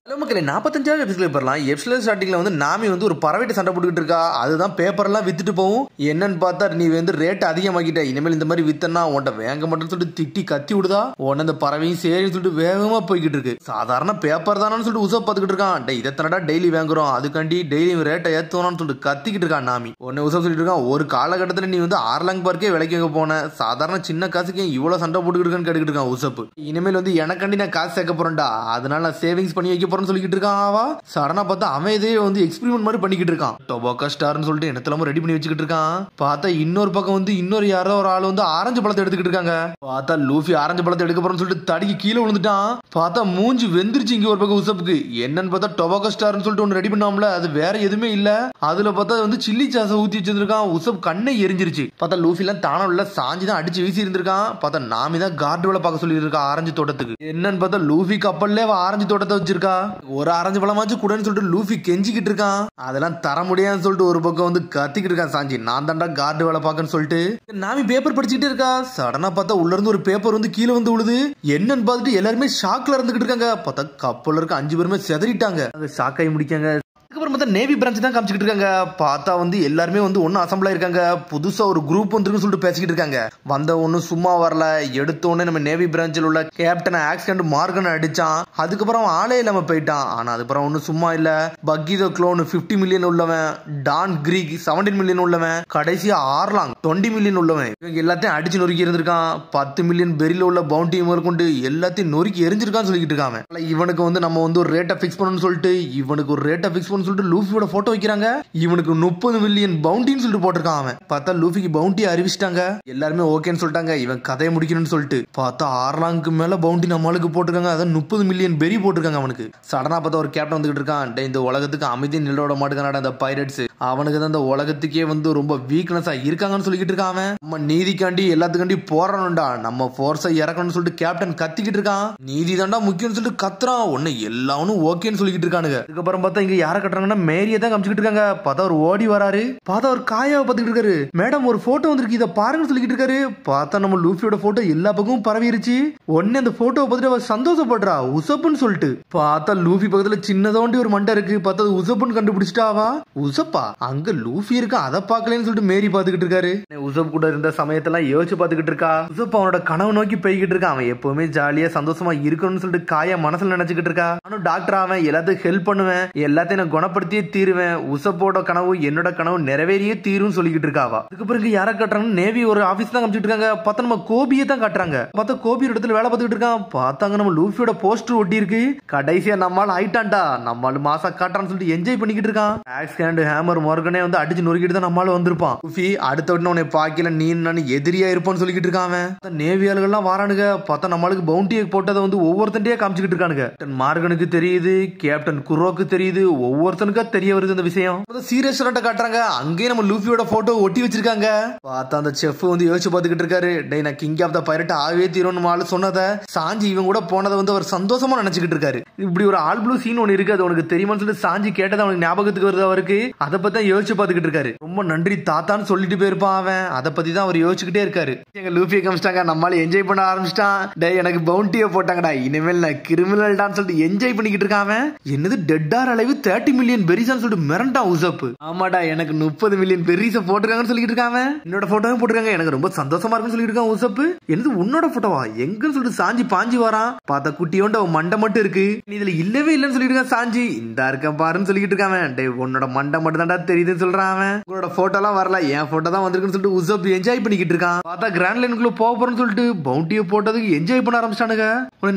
Hello மக்களே 45வது எபிசோட்ல போறலாம். Episode ஸ்டார்டிங்ல வந்து நாமி வந்து ஒரு பறவைட்ட சண்டை போட்டுக்கிட்டு இருக்கா. அதுதான் பேப்பர் எல்லாம் வித்துட்டு போகும். என்னன்னு பார்த்தா நீ வந்து ரேட் அதிகமாக்கிட்ட, இனிமேல் இந்த மாதிரி வித்தனா உன்ட்ட வேங்க மட்டும் சொல்லிட்டு திட்டி கத்தி விடுதா. உடனே அந்த பறவையும் சரின்னு சொல்லிட்டு வேகமா போய்கிட்டு இருக்கு. சாதாரண பேப்பர் தானு சொல்லிட்டு உசப் பார்த்துக்கிட்டு இருக்கான். இதை தனடா டெய்லி வாங்குறோம், அதுக்காண்டி டெய்லி ரேட்டை ஏத்தணும்னு சொல்லிட்டு கத்திக்கிட்டு இருக்கான் நாமி. உடனே உசப் சொல்லிட்டு இருக்கான், ஒரு காலகட்டத்தில் நீ வந்து ஆர்லாங் பார்க்கே விலைக்கு வைக்க போன, சாதாரண சின்ன காசுக்கு இவ்வளவு சண்டை போட்டுக்கிட்டு இருக்கான்னு கேட்டுக்கிட்டு இருக்கான் உசப். இனிமேல் வந்து எனக்காண்டி நான் காசு சேர்க்க போறேன்டா, அதனால நான் சேவிங்ஸ் பண்ணி வைக்க போறேன்னு சொல்லிக்கிட்டு இருக்கான். சடனா பார்த்தா அவன் இதே வந்து எக்ஸ்பெரிமெண்ட் மாதிரி பண்ணிக்கிட்டு இருக்கான். டொபாக்கோ ஸ்டார்னு சொல்லிட்டு என்னத்தெல்லாம் ரெடி பண்ணி வச்சுக்கிட்டு இருக்கான். பார்த்தா இன்னொரு பக்கம் வந்து இன்னொரு யாரோ ஒரு ஆள் வந்து ஆரஞ்சு பழத்தை எடுத்துக்கிட்டு இருக்காங்க. பார்த்தா லூஃபி ஆரஞ்சு பழத்தை எடுக்க போறேன்னு சொல்லிட்டு தடிக்கு கீழே விழுந்துட்டான். பார்த்தா மூஞ்சி வெந்துருச்சு இங்க ஒரு பக்கம் உசப்புக்கு. என்னன்னு பார்த்தா டொபாக்கோ ஸ்டார்னு சொல்லிட்டு ஒன்னு ரெடி பண்ணாமல, அது வேற எதுவுமே இல்ல. அதுல பார்த்தா வந்து சில்லி சாஸை ஊத்தி வச்சிருக்கான். உசப் கண்ணை எரிஞ்சிருச்சு. பார்த்தா லூஃபி எல்லாம் தானே உள்ள சாஞ்சி தான் அடிச்சு வீசி இருந்திருக்கான். பார்த்தா நாமி தான் கார்டு வேலை பார்க்க சொல்லி இருக்கா ஆரஞ்சு தோட்டத்துக்கு. என்னன்னு பார்த்தா லூஃபி கப்பல்ல ஆரஞ்சு தோட்டத்தை வச்சிருக்கா. ஒரு ஆரஞ்சு பழமாச்சு கூடன்னு சொல்லிட்டு லூஃபி கெஞ்சிக்கிட்டு இருக்கான். அதெல்லாம் தர முடியாதுன்னு சொல்லிட்டு ஒரு பக்கம் வந்து கத்திக்கிட்டு இருக்கான் சாஞ்சி. நான் தாண்டா கார்டு வேலை பார்க்கன்னு சொல்லிட்டு நாமி பேப்பர் படிச்சுக்கிட்டு இருக்கா. சடனா பார்த்தா உள்ள இருந்து ஒரு பேப்பர் வந்து கீழே வந்து விழுது. என்னன்னு பார்த்துட்டு எல்லாருமே ஷாக்ல இருந்துகிட்டு இருக்காங்க. பார்த்தா கப்பல்ல இருக்க 5 பேருமே செதறிட்டாங்க. ஷாக் ஆகி முடிக்காங்க. அதுக்கப்புறம் பார்த்தா நேவி பிரான்ச் தான் காமிச்சிட்டு இருக்காங்க. பார்த்தா வந்து எல்லாருமே வந்து ஒன்னும் அசம்பிள் ஆயிருக்காங்க. புதுசா ஒரு குரூப் வந்துருக்குன்னு சொல்லிட்டு பேசிக்கிட்டு இருக்காங்க. வந்த ஒன்னும் சும்மா வரல. எடுத்தோடனே நம்ம நேவி பிரான்ச்சில் உள்ள கேப்டன் ஆக்சிடென்ட் மார்கன் அடிச்சான். அதுக்கப்புறம் ஆளே இல்லாம போயிட்டான். ஆனா அதுக்கப்புறம் ஒன்னும் சும்மா இல்ல. பக்கி த க்ளோன் 50 மில்லியன் உள்ளவன், டான் கிரீக் 17 மில்லியன் உள்ளவன், கடைசியா ஆர்லாங் 20 மில்லியன் உள்ளவன், இவங்க எல்லாத்தையும் அடிச்சு நொறுக்கி இருந்திருக்கான். 10 மில்லியன் பெரில உள்ள பவுண்டி கொண்டு எல்லாத்தையும் நொறுக்கி எரிஞ்சிருக்கான்னு சொல்லிட்டு இருக்காங்க. இவனுக்கு வந்து நம்ம வந்து ஒரு ரேட்டை பிக்ஸ் பண்ணணும்னு சொல்லிட்டு இவனுக்கு ஒரு ரேட்டை பிக்ஸ் பண்ணு சொல்லிட்டு லூஃபியோட போட்டோ வைக்கிறாங்க. இவனுக்கு 30 மில்லியன் பவுண்டின்னு சொல்லிட்டு போட்டிருக்கான். அவன் பார்த்தா லூஃபிக்கு பவுண்டி அறிவிச்சிட்டாங்க. எல்லாருமே ஓகேன்னு சொல்லிட்டாங்க. இவன் கதையை முடிக்கணும்னு சொல்லிட்டு பார்த்தா ஆர்லாங்க்கு மேல பவுண்டி நம்மளுக்கு போட்டிருக்காங்க. அதான் 30 மில்லியன் பெரி போட்டிருக்காங்க அவனுக்கு. சடனா பார்த்தா ஒரு கேப்டன் வந்துகிட்டு இருக்கான். இந்த உலகத்துக்கு அமைதி நிலோட மாட்டுக்கான அந்த பைரட்ஸ், அவனுக்கு தான் இந்த உலகத்துக்கே வந்து ரொம்ப வீக்னஸா இருக்காங்கன்னு சொல்லிக்கிட்டு இருக்கான். அவன் நம்ம நீதிக்காண்டி எல்லாத்துக்காண்டி போராடணும்டா, நம்ம போர்ஸை இறக்கணும்னு சொல்லிட்டு கேப்டன் கத்திக்கிட்டு இருக்கான். நீதி தாண்டா முக்கியம்னு சொல்லிட்டு கத்துறான். ஒன்னு எல்லாரும் ஓகேன்னு சொல்லிக்கிட்டு இருக்கானுங்க. அதுக்கப்புறம் பார்த்தா இங்க யாரை கட்டுறாங்கன்னா மேரியை தான் காமிச்சிட்டு இருக்காங்க. பார்த்தா ஒரு ஓடி வராரு. பார்த்தா ஒரு காயாவை பார்த்துக்கிட்டு இருக்காரு. மேடம் ஒரு போட்டோ வந்திருக்கு, இதை பாருங்கன்னு சொல்லிக்கிட்டு இருக்காரு. பார்த்தா நம்ம லூஃபியோட போட்டோ எல்லா பக்கமும் பரவிருச்சு. உடனே அந்த போட்டோவை பார்த்துட்டு அவ சந்தோஷப்படுறா உசப்புன்னு சொல்லிட்டு. பார்த்தா லூஃபி பக்கத்துல சின்னதோண்டி ஒரு மண்டை இருக்கு. பார்த்தா உசப்புன்னு கண்டுபிடிச்சிட்டாவா. உசப்பா அங்க லூஃபி இருக்கா, அதை பார்க்கலன்னு சொல்லிட்டு மேரி பார்த்துக்கிட்டு இருக்காரு. உசப் கூட இருந்த சமயத்தெல்லாம் யோசிச்சு பார்த்துக்கிட்டு இருக்கா. உசப் அவனோட கனவு நோக்கி போய்கிட்டு இருக்கான். அவன் எப்பவுமே ஜாலியா சந்தோஷமா இருக்கணும்னு சொல்லிட்டு காயா மனசுல நினைச்சுக்கிட்டு இருக்கா. நானும் டாக்டர் ஆவேன், எல்லாத்துக்கும் ஹெல்ப் பண்ணுவேன், எல்லாத்தையும் நான் குணப்படுத்தியே தீருவேன், உசப்போட கனவு என்னோட கனவு நிறைவேறியே தீரும் சொல்லிக்கிட்டு இருக்காவா. அதுக்கு பிறகு யாரை காட்டுறாங்க, நேவி ஒரு ஆபீஸ் தான் காமிச்சிட்டு இருக்காங்க. பார்த்தா நம்ம கோபியை தான் காட்டுறாங்க. பார்த்தா கோபி இடத்துல வேலை பார்த்துக்கிட்டு இருக்கான். பார்த்தாங்க நம்ம லூஃபியோட போஸ்டர் ஒட்டி இருக்கு. கடைசியா நம்மால ஆயிட்டான்டா, நம்மால மாசா காட்டுறான்னு சொல்லிட்டு என்ஜாய் பண்ணிக்கிட்டு இருக்கான். ஆக்ஸ் ஹேண்ட் ஹேமர் மார்கனே வந்து அடிச்சு நொறுக்கிட்டு தான் நம்மால வந்திருப்பான். லூஃபி அடுத்த உடனே உன்னை பாக்கல, நீ நான் எதிரியா இருப்பான்னு சொல்லிக்கிட்டு இருக்கான். நேவி ஆளுகள்லாம் வரானுங்க. பார்த்தா நம்மளுக்கு பவுண்டியை போட்டதை வந்து ஒவ்வொருத்தன்டே காமிச்சுக்கிட்டு இருக்கானுங்க. மார்கனுக்கு தெரியுது, கேப்டன் குரோக்கு தெரியுது, ஒவ்வொருத்தனுக்கா தெரிய வருது இந்த விஷயம். சீரியஸ் காட்டுறாங்க. அங்கேயே நம்ம லூஃபியோட போட்டோ ஒட்டி வச்சிருக்காங்க. பார்த்தா அந்த செஃப் வந்து யோசிச்சு பார்த்துக்கிட்டு இருக்காரு. டே நான் கிங் ஆஃப் த பைரட் ஆவே தீரோன்னு சொன்னதை சாஞ்சி இவன் கூட போனதை வந்து அவர் சந்தோஷமா நினைச்சுக்கிட்டு இருக்காரு. இப்படி ஒரு ஆல் ப்ளூ சீன் ஒன்னு இருக்கு, அது உனக்கு தெரியுமான்னு சொல்லிட்டு சாஞ்சி கேட்டது அவனுக்கு ஞாபகத்துக்கு வருது அவருக்கு. அதை பத்தி தான் யோசிச்சு பார்த்துக்கிட்டு இருக்காரு. ரொம்ப நன்றி தாத்தான்னு சொல்லிட்டு போயிருப்பான் அவன். அதை பத்தி தான் அவர் யோசிச்சுக்கிட்டே இருக்காரு. எங்க லூஃபியை காமிச்சிட்டாங்க, நம்மளால என்ஜாய் பண்ண ஆரம்பிச்சிட்டான். டே எனக்கு பவுண்டியை போட்டாங்கடா, இனிமேல் நான் கிரிமினல் டான்னு சொல்லிட்டு என்ஜாய் பண்ணிக்கிட்டு இருக்கான். என்னது டெட்டார் அளவு 30 மில்லியன் பெரிசான்னு சொல்லிட்டு மிரண்டா உசப். ஆமாடா எனக்கு 30 மில்லியன் பெரிஸ போட்டுருக்காங்கன்னு சொல்லிட்டு இருக்காங்க. என்னோட போட்டோவும் போட்டுருக்காங்க, எனக்கு ரொம்ப சந்தோஷமா இருக்குன்னு சொல்லிட்டு இருக்கான் உசப். என்னது உன்னோட போட்டோவா எங்கன்னு சொல்லிட்டு சாஞ்சி பாஞ்சி வரான். பார்த்தா குட்டியோண்ட மண்டை மட்டும் இருக்கு, நீ இதுல இல்லவே இல்லன்னு சொல்லிட்டு இருக்கான் சாஞ்சி. இந்த இருக்க பாருன்னு சொல்லிட்டு இருக்காங்க. டே உன்னோட மண்டை மட்டும் தான்டா தெரியுதுன்னு சொல்றான் அவன். உங்களோட போட்டோ எல்லாம் வரல, என் போட்டோ தான் வந்திருக்குன்னு சொல்லிட்டு உசப் என்ஜாய் பண்ணிக்கிட்டு இருக்கான். பார்த்தா கிராண்ட் லைனுக்குள்ள போக போறேன்னு சொல்லிட்டு பவுண்டியை போட்டதுக்கு என்ஜாய் பண்ண ஆரம்பிச்சானுங்க.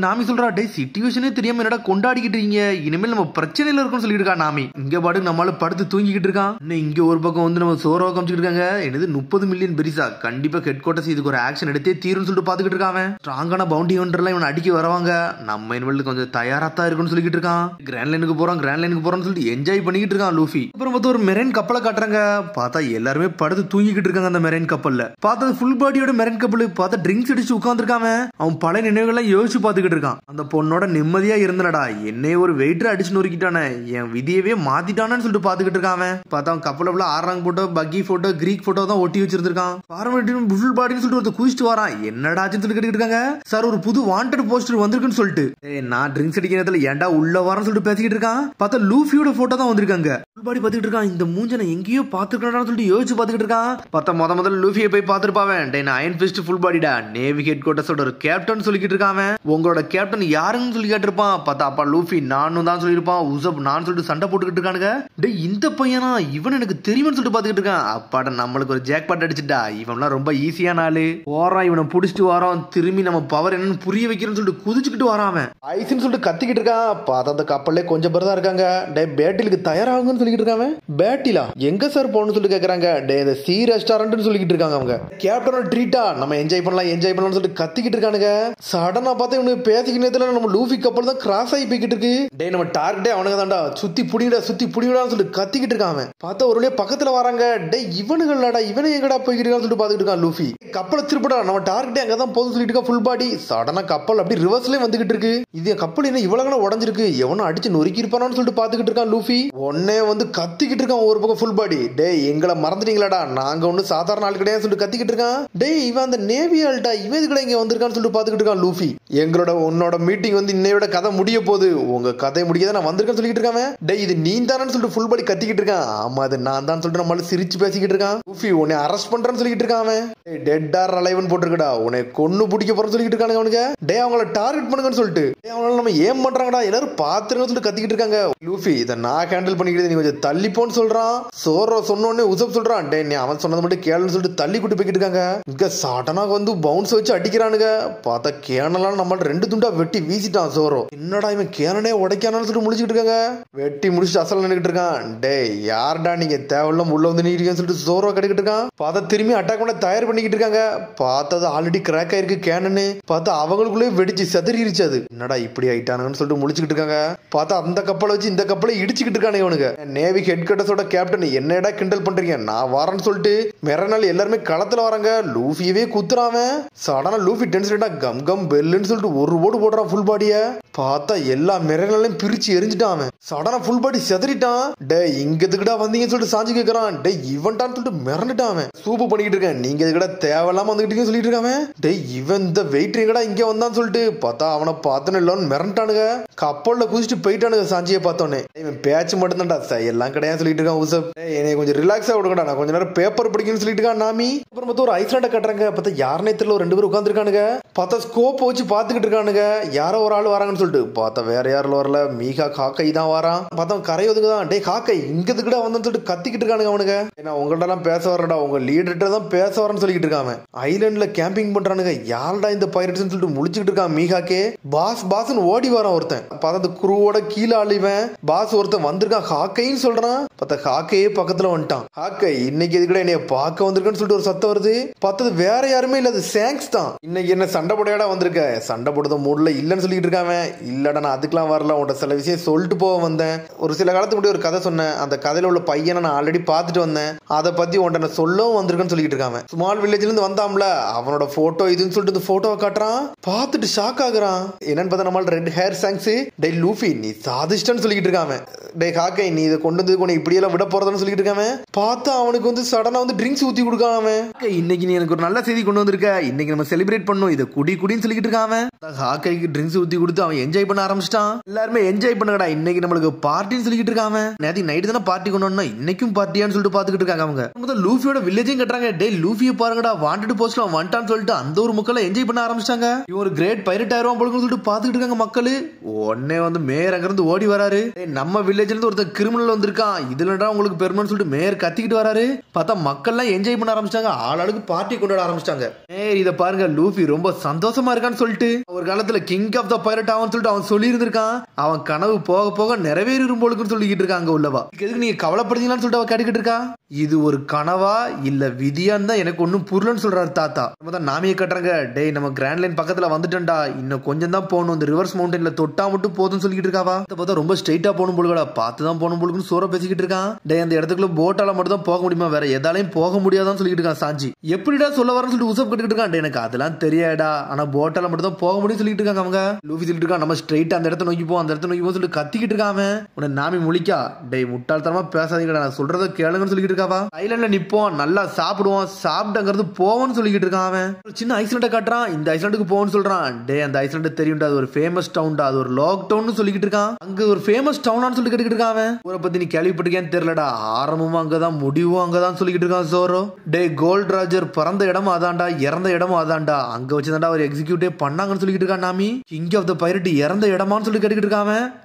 நாமி சொல்றா, டே சிச்சுவேஷனே தெரியாம என்னடா கொண்டாடிக்கிட்டு இருக்கீங்க, இனிமேல் நம்ம பிரச்சனையில இருக்கும்னு சொல்லிட்டு இருக்கா நாமி. இங்க பாட்டுக்கு நம்மளால படுத்து தூங்கிக்கிட்டு இருக்கான். இங்க ஒரு பக்கம் வந்து நம்ம சோரோ காமிச்சிட்டு இருக்காங்க. என்னது 30 மில்லியன் பெரிசா, கண்டிப்பா ஹெட் குவார்டர்ஸ் இதுக்கு ஒரு ஆக்ஷன் எடுத்தே தீரும்னு சொல்லிட்டு பாத்துக்கிட்டு இருக்கான். ஸ்ட்ராங்கான பவுண்டி ஹண்டர்லாம் இவன் அடிக்க வரவாங்க. நம்ம இனிமேல் கொஞ்சம் தயாரா தான் இருக்குன்னு சொல்லிட்டு இருக்கான். கிராண்ட் லைனுக்கு போறோம், கிராண்ட் லைனுக்கு போறோம்னு சொல்லிட்டு என்ஜாய் பண்ணிக்கிட்டு இருக்கான் லூஃபி. அப்புறம் பார்த்தா ஒரு மெரைன் கப்பலை காட்டுறாங்க. பார்த்தா எல்லாருமே படுத்து தூங்கிக்கிட்டு இருக்காங்க அந்த மெரைன் கப்பல்ல. பார்த்தா ஃபுல் பாடியோட மெரைன் கப்பல். பார்த்தா ட்ரிங்க்ஸ் அடிச்சு உட்காந்துருக்காம அவன் பழைய நினைவுகள்லாம் யோசிச்சு பாத்துக்கிட்டு இருக்கான். அந்த பொண்ணோட நிம்மதியா இருந்தனடா, என்னையே ஒரு வெயிட்டர் அடிச்சு நொறுக்கிட்டானே, என் விதியவே மாத்திட்டானு சொல்லிட்டு பாத்துக்கிட்டு இருக்கான். பார்த்தா அவன் கப்பல ஃபுல்லா ஆறாங்க போட்டோ, பக்கி போட்டோ, கிரீக் போட்டோ தான் ஒட்டி வச்சிருக்கான். ஃபுல் பாடின்னு சொல்லிட்டு ஒருத்தர் குதிச்சுட்டு வரான். என்னடாச்சுன்னு சொல்லி கேட்டுக்கிட்டு இருக்காங்க. சார் ஒரு புது வாண்டட் போஸ்டர் வந்திருக்குன்னு சொல்லிட்டு, நான் ட்ரிங்க்ஸ் அடிக்கிறதுல ஏன்டா உள்ள வரேன்னு சொல்லிட்டு பேசிக்கிட்டு இருக்கான். பார்த்தா லூஃபியோட போட்டோ தான் வந்திருக்காங்க. ஃபுல் பாடி பாத்துக்கிட்டு இருக்கான். இந்த மூஞ்சனை எங்கேயோ பாத்துக்கிட்டான்னு சொல்லிட்டு யோசிச்சு பாத்துக்கிட்டு இருக்கான். பார்த்தா முதல்ல லூஃபியை போய் பாத்துருப்பாவன். நான் அயன் ஃபிஸ்ட் ஃபுல் பாடிடா, நேவி ஹெட் குவார்ட்டர்ஸோட ஒரு கேப்டன் சொல்லிக்கிட்டு இருக்கான். உங்களோட கேப்டன் யாருன்னு சொல்லி கேட்டிருப்பான். பார்த்தா அப்பா லூஃபி நானும் தான் சொல்லியிருப்பான். உசப் நான் சொல்லிட்டு சண்டை போட்டுக்கிட்டு இருக்கானுங்க. டே இந்த பையனா, இவன் எனக்கு தெரியும்னு சொல்லிட்டு பாத்துக்கிட்டு இருக்கான். அப்பாட நம்மளுக்கு ஒரு ஜாக் பாட் அடிச்சுட்டா, இவன்லாம் ரொம்ப ஈஸியான ஆளு. போறான், இவனை புடிச்சிட்டு வரான், திரும்பி நம்ம பவர் என்னன்னு புரிய வைக்கிறேன்னு சொல்லிட்டு குதிச்சுக்கிட்டு வரான். ஐஸ்ன்னு சொல்லிட்டு கத்திக்கிட்டு இருக்கான். பார்த்தா அந்த கப்பல்ல கொஞ்சம் பேர் தான் இருக்காங்க. டே பேட்டிலுக்கு தயாராகுங்கன்னு சொல்லிக்கிட்டு இருக்காங்க. பேட்டிலா எங்க சார் போகணும்னு சொல்லி கேக்குறாங்க. டே இந்த சி ரெஸ்டாரண்ட் சொல்லிக்கிட்டு இருக்காங்க. அவங்க கேப்டனோட ட்ரீட்டா, நம்ம என்ஜாய் பண்ணலாம் சொல்லிட்டு கத்திக்கிட்டு இருக்கானுங்க. சடனா பார்த்தா இவனுக்கு பேசிக்கிட்டு நம்ம லூஃபி கப்பல் தான் கிராஸ் ஆகி போய்கிட்டு இருக்கு. டே நம்ம டார்கெட்டே அவனுக்கு தான்டா, சுத்தி புடிங்கடான்னு சொல்லிட்டு கத்திக்கிட்டு இருக்காங்க. பார்த்தா ஒரு பக்கத்துல வராங்க. டே இவனுங்களாடா, இவனை எங்கடா போய்கிட்டு இருக்கான்னு சொல்லிட்டு பாத்துக்கிட்டு இருக்கான் லூஃபி. கப்பலை திருப்படா, நம்ம டார்கெட்டே அங்கதான் போதும் சொல்லிட்டு இருக்கா ஃபுல் பாடி. சடனா கப்பல் அப்படி ரிவர்ஸ்லயே வந்துகிட்டு இருக்கு. இது கப்பல் என்ன இவ்வளவு உடஞ்சிருக்கு, எவனும் அடிச்சு நொறுக்கி இருப்பானு சொல்லிட்டு பாத்துக்கிட்டு இருக்கான் லூஃபி. உடனே வந்து கத்திக்கிட்டு இருக்கான் ஒரு பக்கம் ஃபுல் பாடி. டே எங்களை மறந்துட்டீங்களாடா, நாங்க ஒண்ணு சாதாரண ஆள் கிடையாது சொல்லிட்டு கத்திக்கிட்டு இருக்கான். டே இவன் அந்த நேவி ஆள்டா, இவன் இதுக்கட இங்க வந்திருக்கான்னு சொல்லிட்டு பாத்துக்கிட்டு இருக்கான் லூஃபி. உன்னோட மீட்டிங் வந்து இன்னையோட கதை முடிய போகுது, உங்க கதை முடியாத நான் வந்திருக்கேன்னு சொல்லிட்டு இருக்கான். டே இது நீ தானு சொல்லிட்டு ஃபுல் பாடி கத்திக்கிட்டு இருக்கான். ஆமா அது நான் தான் சொல்லிட்டு நம்மளால சிரிச்சு பேசிக்கிட்டு இருக்கான். லூஃபி உன்னை அரெஸ்ட் பண்றேன்னு சொல்லிட்டு இருக்கான். டெட் ஆர் அலைவன் போட்டுருக்கடா, உன்னை கொன்னு பிடிக்க போறேன்னு சொல்லிட்டு இருக்கானுங்க அவனுங்க. டே அவங்கள டார்கெட் பண்ணுங்கன்னு சொல்லிட்டு அவனால நம்ம ஏம் பண்றாங்கடா, எல்லாரும் பாத்துருங்கன்னு சொல்லிட்டு கத்திக்கிட்டு இருக்காங்க. லூஃபி இதை நான் ஹேண்டில் பண்ணிக்கிட்டு, நீ கொஞ்சம் தள்ளி போன்னு சொல்றான். சோரோ சொன்ன உடனே உசப் சொல்றான். டே நீ அவன் சொன்னது மட்டும் கேளுன்னு சொல்லிட்டு தள்ளி கூட்டு போய்கிட்டு இருக்காங்க. இங்க சடனாக வந்து பவுன்ஸ் வச்சு அடிக்கிறானுங்க. பார்த்தா கேனலாம் நம்ம ரெண்டு துண்டா வெட்டி வீசிட்டான் சோரோ. என்னடா இவன் கேனனே உடைக்கானு சொல்லிட்டு முடிச்சுட்டு இருக்காங்க. வெட்டி முடிச்சு அசல் நின்னுட்டு இருக்கான். டே யார்டா நீங்க தேவையில்லாம உள்ள வந்து நீங்க சொல்லிட்டு சோரோ கட்டிக்கிட்டு இருக்கான். பார்த்தா திரும்பி அட்டாக் பண்ண தயார் பண்ணிக்கிட்டு இருக்காங்க. பார்த்தது ஆல்ரெடி கிராக் ஆயிருக்கு கேனனு. பார்த்தா அவங்களுக்குள்ளே வெடிச்சு செதறிடுச்சு. அது என்னடா இப்படி ஆயிட்டானுன்னு சொல்லிட்டு முடிச்சுக்கிட்டு இருக்காங்க. பார்த்தா அந்த கப்பலை வச்சு இந்த கப்பலை இடிச்சுக்கிட்டு இருக்கானே இவனுங்க. நேவி ஹெட் குவார்ட்டர்ஸோட கேப்டன் என்னடா கிண்டல் பண்றீங்க, நான் வரேன்னு சொல்லிட்டு மெரனால் எல்லாருமே களத்துல வராங்க. லூஃபியவே குத்துறாம. சடனா லூஃபி டென்ஷனா கம் கம் பெல்லுன்னு சொல்லிட்டு ஒரு ஓடு போடுறான் ஃபுல் பாடிய. பார்த்தா எல்லா மெரனாலையும் பிரிச்சு எரிஞ்சுட்டான். சடனா ஃபுல் பாடி செதறிட்டான். டே இங்க எதுக்குடா வந்தீங்கன்னு சொல்லிட்டு சாஞ்சி கேட்கறான். டே இவன்டான்னு சொல்லிட்டு மிரண்டுட்டான். சூப்பு பண்ணிக்கிட்டு இருக்கேன், நீங்க எதுக்கடா தேவையில்லாம வந்துகிட்டு சொல்லிட்டு இருக்காம. டே இவன் இந்த வெயிட் எங்கடா இங்க வந்தான்னு சொல்லிட்டு பார்த்தா அவனை பார்த்தோன்னு இல்லன்னு மிரண்டானுங்க. கப்பல்ல குதிச்சுட்டு போயிட்டானுங்க சாஞ்சியை பார்த்தோன்னே. இவன் பேச்சு மட்டும் தான்டா, எல்லாம் கிடையாது சொல்லிட்டு இருக்கான் உசப். என்னை கொஞ்சம் ரிலாக்ஸா விடுங்கடா, நான் கொஞ்ச நேரம் பேப்பர் படிக்கணும்னு சொல்லிட்டு இருக்கான் நாமி. அப்புறம் பார்த்தா ஒரு ஐஸ்லாண்டை கட்டுறாங்க. பார்த்தா யாருனே தெரியல, ஒரு 2 பேர் உட்காந்துருக்கானுங்க. பார்த்தா ஸ்கோப் வச்சு பாத்துக்கிட்டு இருக்கானுங்க. யாரோ ஒரு ஆள் வராங்கன்னு சொல்லிட்டு பார்த்தா வேற யாரும் வரல, மீகா காக்கை தான் வரான். பார்த்தா கரை ஒதுக்குதான். டே காக்கை இங்க எதுக்குடா வந்தன்னு சொல்லிட்டு கத்திக்கிட்டு இருக்கானுங்க அவனுங்க. நான் உங்கள்ட்ட எல்லாம் பேச வரடா, உங்க லீடர்கிட்ட தான் பேச வரேன்னு சொல்லிட்டு இருக்காங்க. ஐலாண்ட்ல கேம்பிங் பண்றானுங்க. யாருடா இந்த பைரட்ஸ் சொல்லிட்டு முடிச்சுக்கிட்டு இருக்கான் மீகாக்கே. பாஸ்ன்னு ஓடி வரான் ஒருத்தன். பார்த்தா குருவோட கீழே அழிவன் பாஸ் ஒருத்தன் வந்திருக்கான். ஹாக்கைன்னு சொல்றான். பார்த்தா ஹாக்கையே பக்கத்துல வந்துட்டான். ஹாக்கை இன்னைக்கு எதுக்குடா என்னைய பார்க்க வந்திருக்கன்னு சொல்லிட்டு ஒரு சத்தம் வருது. பார்த்தது வேற யாருமே இல்ல, அது சாங்ஸ் தான். இன்னைக்கு என்ன சண்டை போடையாடா வந்திருக்க, சண்டை போடுறத மூடல இல்லன்னு சொல்லிட்டு இருக்காங்க. இல்லடா நான் அதுக்கெல்லாம் வரல, உன்ட்ட சில விஷயம் சொல்லிட்டு போக வந்தேன். ஒரு சில காலத்துக்கு முன்னாடி ஒரு கதை சொன்னேன், அந்த கதையில உள்ள பையனை நான் ஆல்ரெடி பார்த்துட்டு வந்தேன், அதை பத்தி உன்ட்ட நான் சொல்லவும் வந்திருக்கேன்னு சொல்லிட்டு இருக்காங்க. ஸ்மால் வில்லேஜ்ல இருந்து வந்தாம்ல, அவனோட போட்டோ இதுன்னு சொல்லிட்டு போட்டோவை காட்டுறான். பார்த்துட்டு ஷாக் ஆகுறான். என்னன்னு பார்த்தா நம்மள ரெட் ஹேர் சாங்ஸ். டே லூஃபி நீ சாதிச்சிட்டன்னு சொல்லிட்டு இருக்காங்க. டே காக்கை நீ இதை கொண்டு வந்து உன்னை இப்படியெல்லாம் விட போறதுன்னு சொல்லிட்டு இருக்காங்க. பார்த்தா அவனுக்கு வந்து சடனா வந்து ட்ரிங்க்ஸ் ஊத்தி கொடுக்காம. இன்னைக்கு நீ எனக்கு ஒரு நல்ல செய்தி கொண்டு வந்திருக்க, இன்னைக்கு நம்ம செலிப்ரேட் பண்ணணும், இதை குடின்னு சொல்லிட்டு இருக்காங்க. ஹாக்கைக்கு ட்ரிங்க்ஸ் ஊத்தி கொடுத்து அவன் என்ஜாய் பண்ண ஆரம்பிச்சிட்டான். எல்லாருமே என்ஜாய் பண்ணுங்கடா, இன்னைக்கு நம்மளுக்கு பார்ட்டின்னு சொல்லிட்டு இருக்காங்க. நேத்து நைட்டு தானே பார்ட்டி கொண்டு வரணும், இன்னைக்கும் பார்ட்டியான்னு சொல்லிட்டு பாத்துக்கிட்டு இருக்காங்க அவங்க. முதல்ல லூஃபியோட வில்லேஜையும் கட்டுறாங்க. டே லூஃபியை பாருங்கடா, வாண்டட் போஸ்ட்ல வந்துட்டான்னு சொல்லிட்டு அந்த ஒரு மக்களை என்ஜாய் பண்ண ஆரம்பிச்சிட்டாங்க. இவன் ஒரு கிரேட் பைரட் ஆயிரம் போலுன்னு சொல்லிட்டு பாத்துக்கிட்டு இருக்காங்க மக்கள். உடனே வந்து மேயர் அங்க இருந்து ஓடி வராரு. நம்ம வில்லேஜ்ல இருந்து ஒருத்தர் கிரிமினல் வந்திருக்கான், இதுலடா உங்களுக்கு பெருமைன்னு சொல்லிட்டு மேயர் கத்திக்கிட்டு வராரு. பார்த்தா மக்கள் எல்லாம் என்ஜாய் பண்ண ஆரம்பிச்சிட்டாங்க. ஆளுக்கு பார்ட்டி கொண்டாட ஆரம்பிச்சிட்டாங்க. மேயர் இதை பாருங்க, லூஃபி ரொம்ப சந்தோஷமா இருக்கான்னு சொல்லிட்டு ஒரு காலத்துல கிங் ஆஃப் த பைரட் ஆகும் போவான்னு சொல்லிட்டு அவன் சொல்லி இருந்திருக்கான். அவன் கனவு போக போக நிறைவேறும் போலுக்குன்னு சொல்லிக்கிட்டு இருக்காங்க உள்ளவா. எதுக்கு நீங்க கவலைப்படுறீங்களான்னு சொல்லிட்டு அவ கேட்டுக்கிட்டு இருக்கா. இது ஒரு கனவா இல்ல விதியான்னு தான் எனக்கு ஒன்னும் புரியலன்னு சொல்றாரு தாத்தா. நம்ம தான் நாமியை கட்டுறாங்க. டேய் நம்ம கிராண்ட் லைன் பக்கத்துல வந்துட்டேன்டா, இன்னும் கொஞ்சம் தான் போகணும், இந்த ரிவர்ஸ் மவுண்டன்ல தொட்டா மட்டும் போதும்னு சொல்லிக்கிட்டு இருக்காவா. பார்த்தா ரொம்ப ஸ்ட்ரைட்டா போகணும் போலுகடா, பார்த்து தான் போகணும் போலுக்குன்னு சோற பேசிக்கிட்டு இருக்கான். டே அந்த இடத்துக்குள்ள போட்டால மட்டும் தான் போக முடியுமா, வேற எதாலையும் போக முடியாதான்னு சொல்லிட்டு இருக்கான் சாஞ்சி. எப்படிடா சொல்ல வரன்னு சொல்லிட்டு உசப் கட்டுக்கிட்டு இருக்கான். எனக்கு அதெல்லாம் தெரியாடா, ஆனா போட்டால மட்டும் தான் போக முடியும் சொல்லிட்டு இருக்காங்க அவங்க. லூஃபி சொல்லிட்டு இருக்கான், நம்ம ஸ்ட்ரைட்டா அந்த இடத்த நோக்கி போ, அந்த இடத்த நோக்கி போ சொல்லிட்டு கத்திக்கிட்டு இருக்காம. உன்னை நாமி முழிக்கா, டேய் முட்டாள்தனமா பேசாதீங்கடா, நான் சொல்றத கேளுங்கன்னு சொல்லிட்டு இருக்காவா. ஐலாண்ட்ல நிப்போம், நல்லா சாப்பிடுவோம், சாப்பிட்டங்கிறது போவோம்னு சொல்லிக்கிட்டு இருக்கான் அவன். சின்ன ஐஸ்லாண்டை காட்டுறான், இந்த ஐஸ்லாண்டுக்கு போவோம்னு சொல்றான். டே அந்த ஐஸ்லாண்டு தெரியும்டா, அது ஒரு ஃபேமஸ் டவுன்டா, அது ஒரு லாக் டவுன் சொல்லிக்கிட்டு இருக்கான். அங்க ஒரு ஃபேமஸ் டவுனான்னு சொல்லிட்டு கேட்டுக்கிட்டு இருக்கான் அவன். ஊரை பத்தி நீ கேள்விப்பட்டிருக்கேன்னு தெரியலடா, ஆரம்பமும் அங்கதான் முடிவும் அங்கதான் சொல்லிக்கிட்டு இருக்கான் சோரோ. டே கோல்ட் ராஜர் பிறந்த இடமும் அதான்டா, இறந்த இடமும் அதான்டா, அங்க வச்சுதான்டா அவர் எக்ஸிக்யூட்டிவ் பண்ணாங்கன்னு சொல்லிக்கிட்டு இருக்கான் நாமி. கிங் ஆஃப் த பைரட் இறந்த இடமான்னு சொல்லி கேட்டுக்கிட்டு இருக்கான்.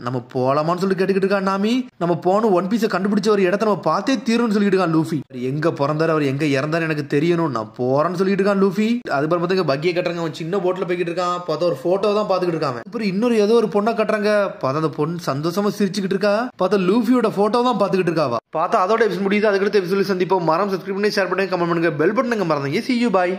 நம்ம போலாமான்னு சொல்லி கேட்டுக்கிட்டு இருக்கான் நாமி. நம்ம போன ஒன் பீஸை கண்டுபிடிச்ச ஒரு இடத்த நம்ம பார்த்தே தீரும்னு சொல்லிட்டு இருக்கான் லூஃபி. எங்க பிறந்தாரு அவர் எங்க இறந்தாரு எனக்கு தெரியணும், நான் போறேன்னு சொல்லிட்டு இருக்கான் லூஃபி. அதுபோல பார்த்துங்க பக்கியை கட்டுறாங்க, அவன் சின்ன போட்ல போய்கிட்டு இருக்கான். பார்த்தா ஒரு போட்டோ தான் பாத்துக்கிட்டு இருக்காங்க. அப்புறம் இன்னொரு ஏதோ ஒரு பொண்ணை கட்டுறாங்க. பார்த்தா அந்த பொண்ணு சந்தோஷமா சிரிச்சுக்கிட்டு இருக்கா. பார்த்தா லூஃபியோட போட்டோ தான் பாத்துக்கிட்டு இருக்காவா. பார்த்தா அதோட எபிசோட் முடியுது. அதுக்கடுத்த எபிசோட் சந்திப்போம். மரம் சப்ஸ்கிரைப் பண்ணி ஷேர் பண்ணி கமெண்ட் பண்ணுங்க, பெல் பட்டனுங்க மறந்துங்க. See you, bye.